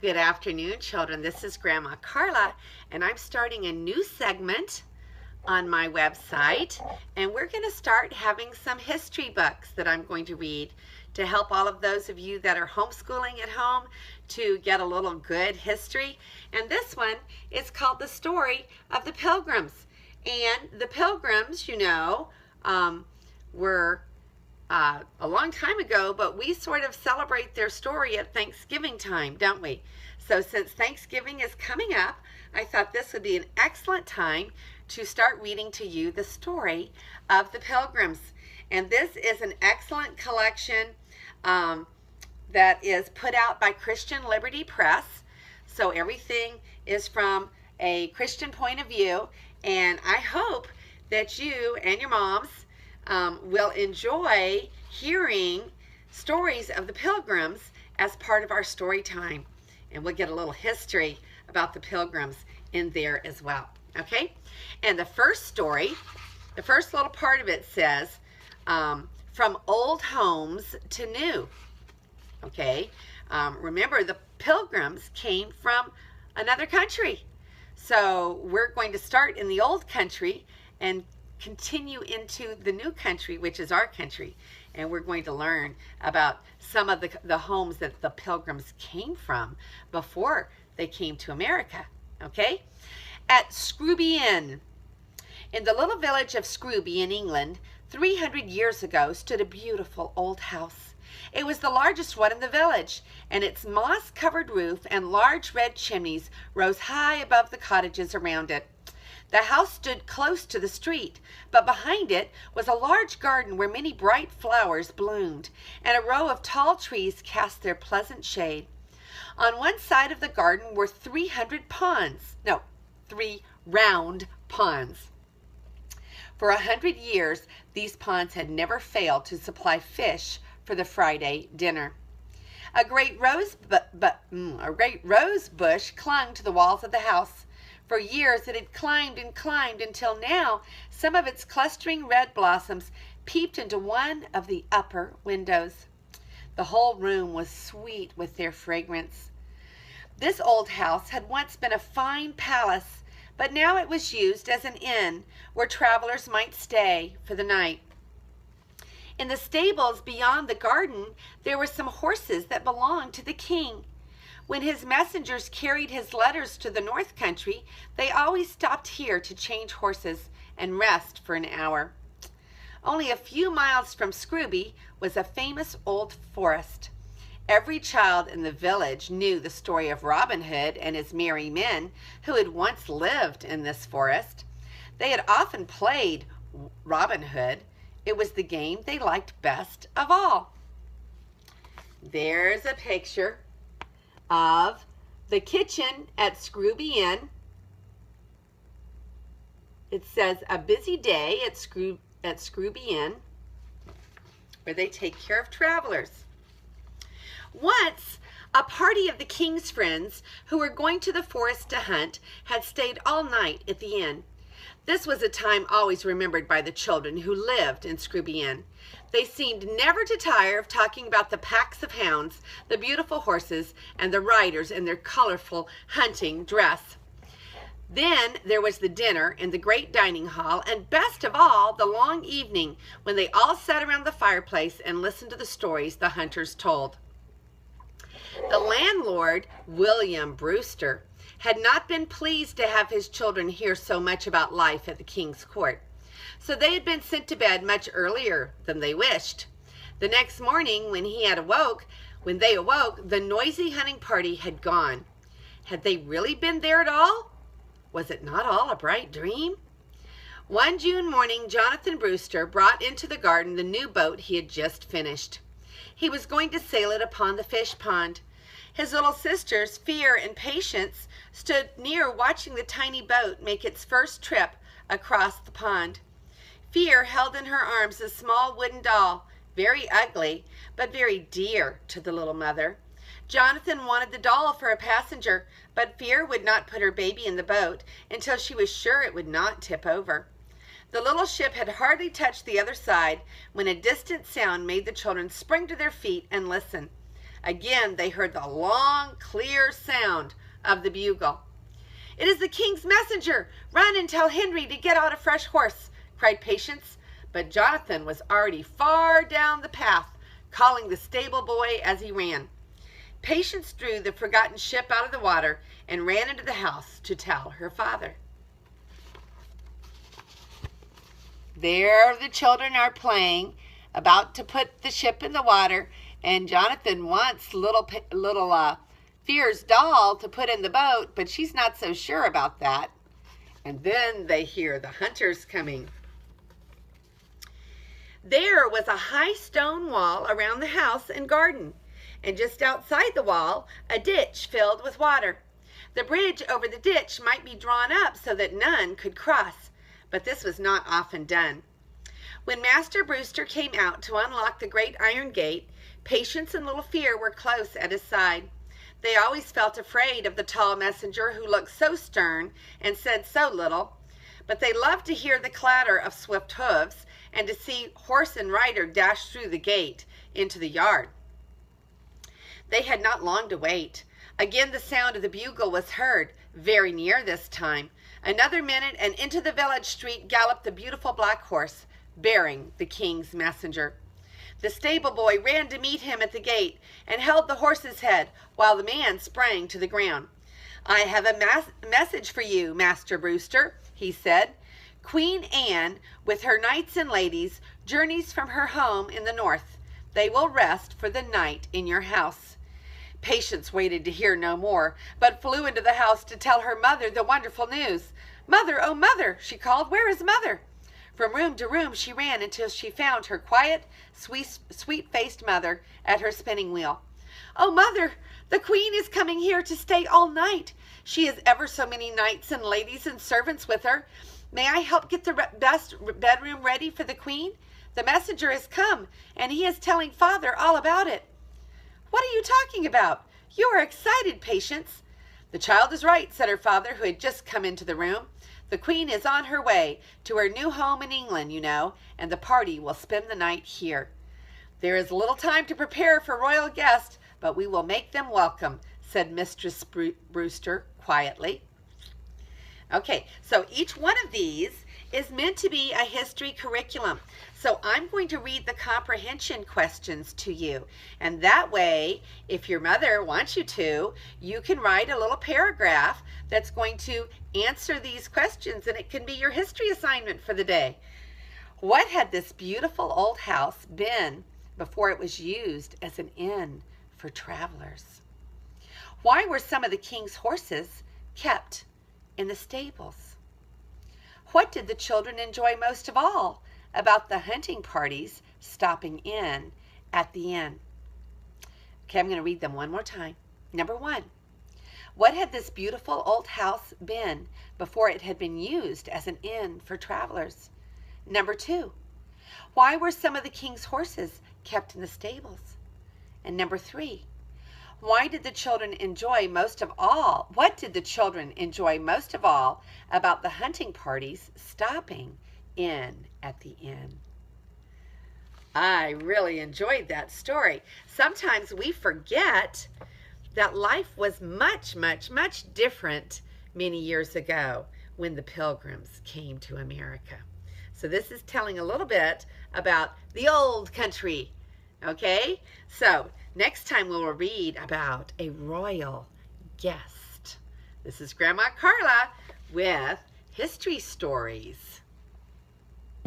Good afternoon, children. This is Grandma Carla, and I'm starting a new segment on my website, and we're going to start having some history books that I'm going to read to help all of those of you that are homeschooling at home to get a little good history. And this one is called The Story of the Pilgrims. And the Pilgrims, were a long time ago, but we sort of celebrate their story at Thanksgiving time, don't we? So since Thanksgiving is coming up, I thought this would be an excellent time to start reading to you the story of the Pilgrims. And this is an excellent collection that is put out by Christian Liberty Press. So everything is from a Christian point of view, and I hope that you and your moms will enjoy hearing stories of the Pilgrims as part of our story time. And we'll get a little history about the Pilgrims in there as well. Okay? And the first story, the first little part of it says, from old homes to new. Okay? Remember, the Pilgrims came from another country. So we're going to start in the old country and continue into the new country, which is our country. And we're going to learn about some of the homes that the Pilgrims came from before they came to America. Okay? At Scrooby Inn. In the little village of Scrooby in England, 300 years ago stood a beautiful old house. It was the largest one in the village, and its moss-covered roof and large red chimneys rose high above the cottages around it. The house stood close to the street, but behind it was a large garden where many bright flowers bloomed, and a row of tall trees cast their pleasant shade. On one side of the garden were 300 ponds. No, 3 round ponds. For 100 years, these ponds had never failed to supply fish for the Friday dinner. A great rose bush clung to the walls of the house. For years it had climbed and climbed until now some of its clustering red blossoms peeped into one of the upper windows. The whole room was sweet with their fragrance. This old house had once been a fine palace, but now it was used as an inn where travelers might stay for the night. In the stables beyond the garden, there were some horses that belonged to the king. When his messengers carried his letters to the North Country, they always stopped here to change horses and rest for an hour. Only a few miles from Scrooby was a famous old forest. Every child in the village knew the story of Robin Hood and his merry men who had once lived in this forest. They had often played Robin Hood. It was the game they liked best of all. There's a picture of the kitchen at Scrooby Inn. It says a busy day at Scrooby Inn, where they take care of travelers. Once, a party of the king's friends who were going to the forest to hunt had stayed all night at the inn. This was a time always remembered by the children who lived in Scrooby Inn. They seemed never to tire of talking about the packs of hounds, the beautiful horses, and the riders in their colorful hunting dress. Then there was the dinner in the great dining hall, and best of all, the long evening when they all sat around the fireplace and listened to the stories the hunters told. The landlord, William Brewster, had not been pleased to have his children hear so much about life at the king's court. So they had been sent to bed much earlier than they wished. The next morning, when they awoke, the noisy hunting party had gone. Had they really been there at all? Was it not all a bright dream? One June morning, Jonathan Brewster brought into the garden the new boat he had just finished. He was going to sail it upon the fish pond. His little sisters, Fear and Patience, stood near watching the tiny boat make its first trip across the pond. Fear held in her arms a small wooden doll, very ugly, but very dear to the little mother. Jonathan wanted the doll for a passenger, but Fear would not put her baby in the boat until she was sure it would not tip over. The little ship had hardly touched the other side when a distant sound made the children spring to their feet and listen. Again, they heard the long, clear sound of the bugle. "It is the king's messenger! Run and tell Henry to get out a fresh horse," cried Patience. But Jonathan was already far down the path, calling the stable boy as he ran. Patience drew the forgotten ship out of the water and ran into the house to tell her father. There the children are playing, about to put the ship in the water, and Jonathan wants little Fear's doll to put in the boat, but she's not so sure about that. And then they hear the hunters coming. There was a high stone wall around the house and garden, and just outside the wall, a ditch filled with water. The bridge over the ditch might be drawn up so that none could cross, but this was not often done. When Master Brewster came out to unlock the great iron gate, Patience and little Fear were close at his side. They always felt afraid of the tall messenger who looked so stern and said so little, but they loved to hear the clatter of swift hooves and to see horse and rider dash through the gate into the yard. They had not long to wait. Again the sound of the bugle was heard, very near this time. Another minute, and into the village street galloped the beautiful black horse, bearing the king's messenger. The stable boy ran to meet him at the gate and held the horse's head while the man sprang to the ground. "I have a message for you, Master Brewster," he said. "Queen Anne, with her knights and ladies, journeys from her home in the north. They will rest for the night in your house." Patience waited to hear no more, but flew into the house to tell her mother the wonderful news. "Mother, oh mother," she called, "where is mother?" From room to room she ran until she found her quiet, sweet-faced mother at her spinning wheel. "Oh, mother, the queen is coming here to stay all night. She has ever so many knights and ladies and servants with her. May I help get the best bedroom ready for the queen? The messenger has come, and he is telling father all about it." "What are you talking about? You are excited, Patience." "The child is right," said her father, who had just come into the room. "The queen is on her way to her new home in England, you know, and the party will spend the night here. There is little time to prepare for royal guests, but we will make them welcome," said Mistress Brewster quietly. Okay, so each one of these is meant to be a history curriculum. So I'm going to read the comprehension questions to you. And that way, if your mother wants you to, you can write a little paragraph that's going to answer these questions, and it can be your history assignment for the day. What had this beautiful old house been before it was used as an inn for travelers? Why were some of the king's horses kept in the stables? What did the children enjoy most of all about the hunting parties stopping in at the inn? Okay, I'm going to read them one more time. Number 1, what had this beautiful old house been before it had been used as an inn for travelers? Number 2, why were some of the king's horses kept in the stables? And number 3, what did the children enjoy most of all about the hunting parties stopping in at the inn? I really enjoyed that story. Sometimes we forget that life was much, much, much different many years ago when the Pilgrims came to America. So this is telling a little bit about the old country. Okay, so next time we'll read about a royal guest. This is Grandma Carla with History Stories.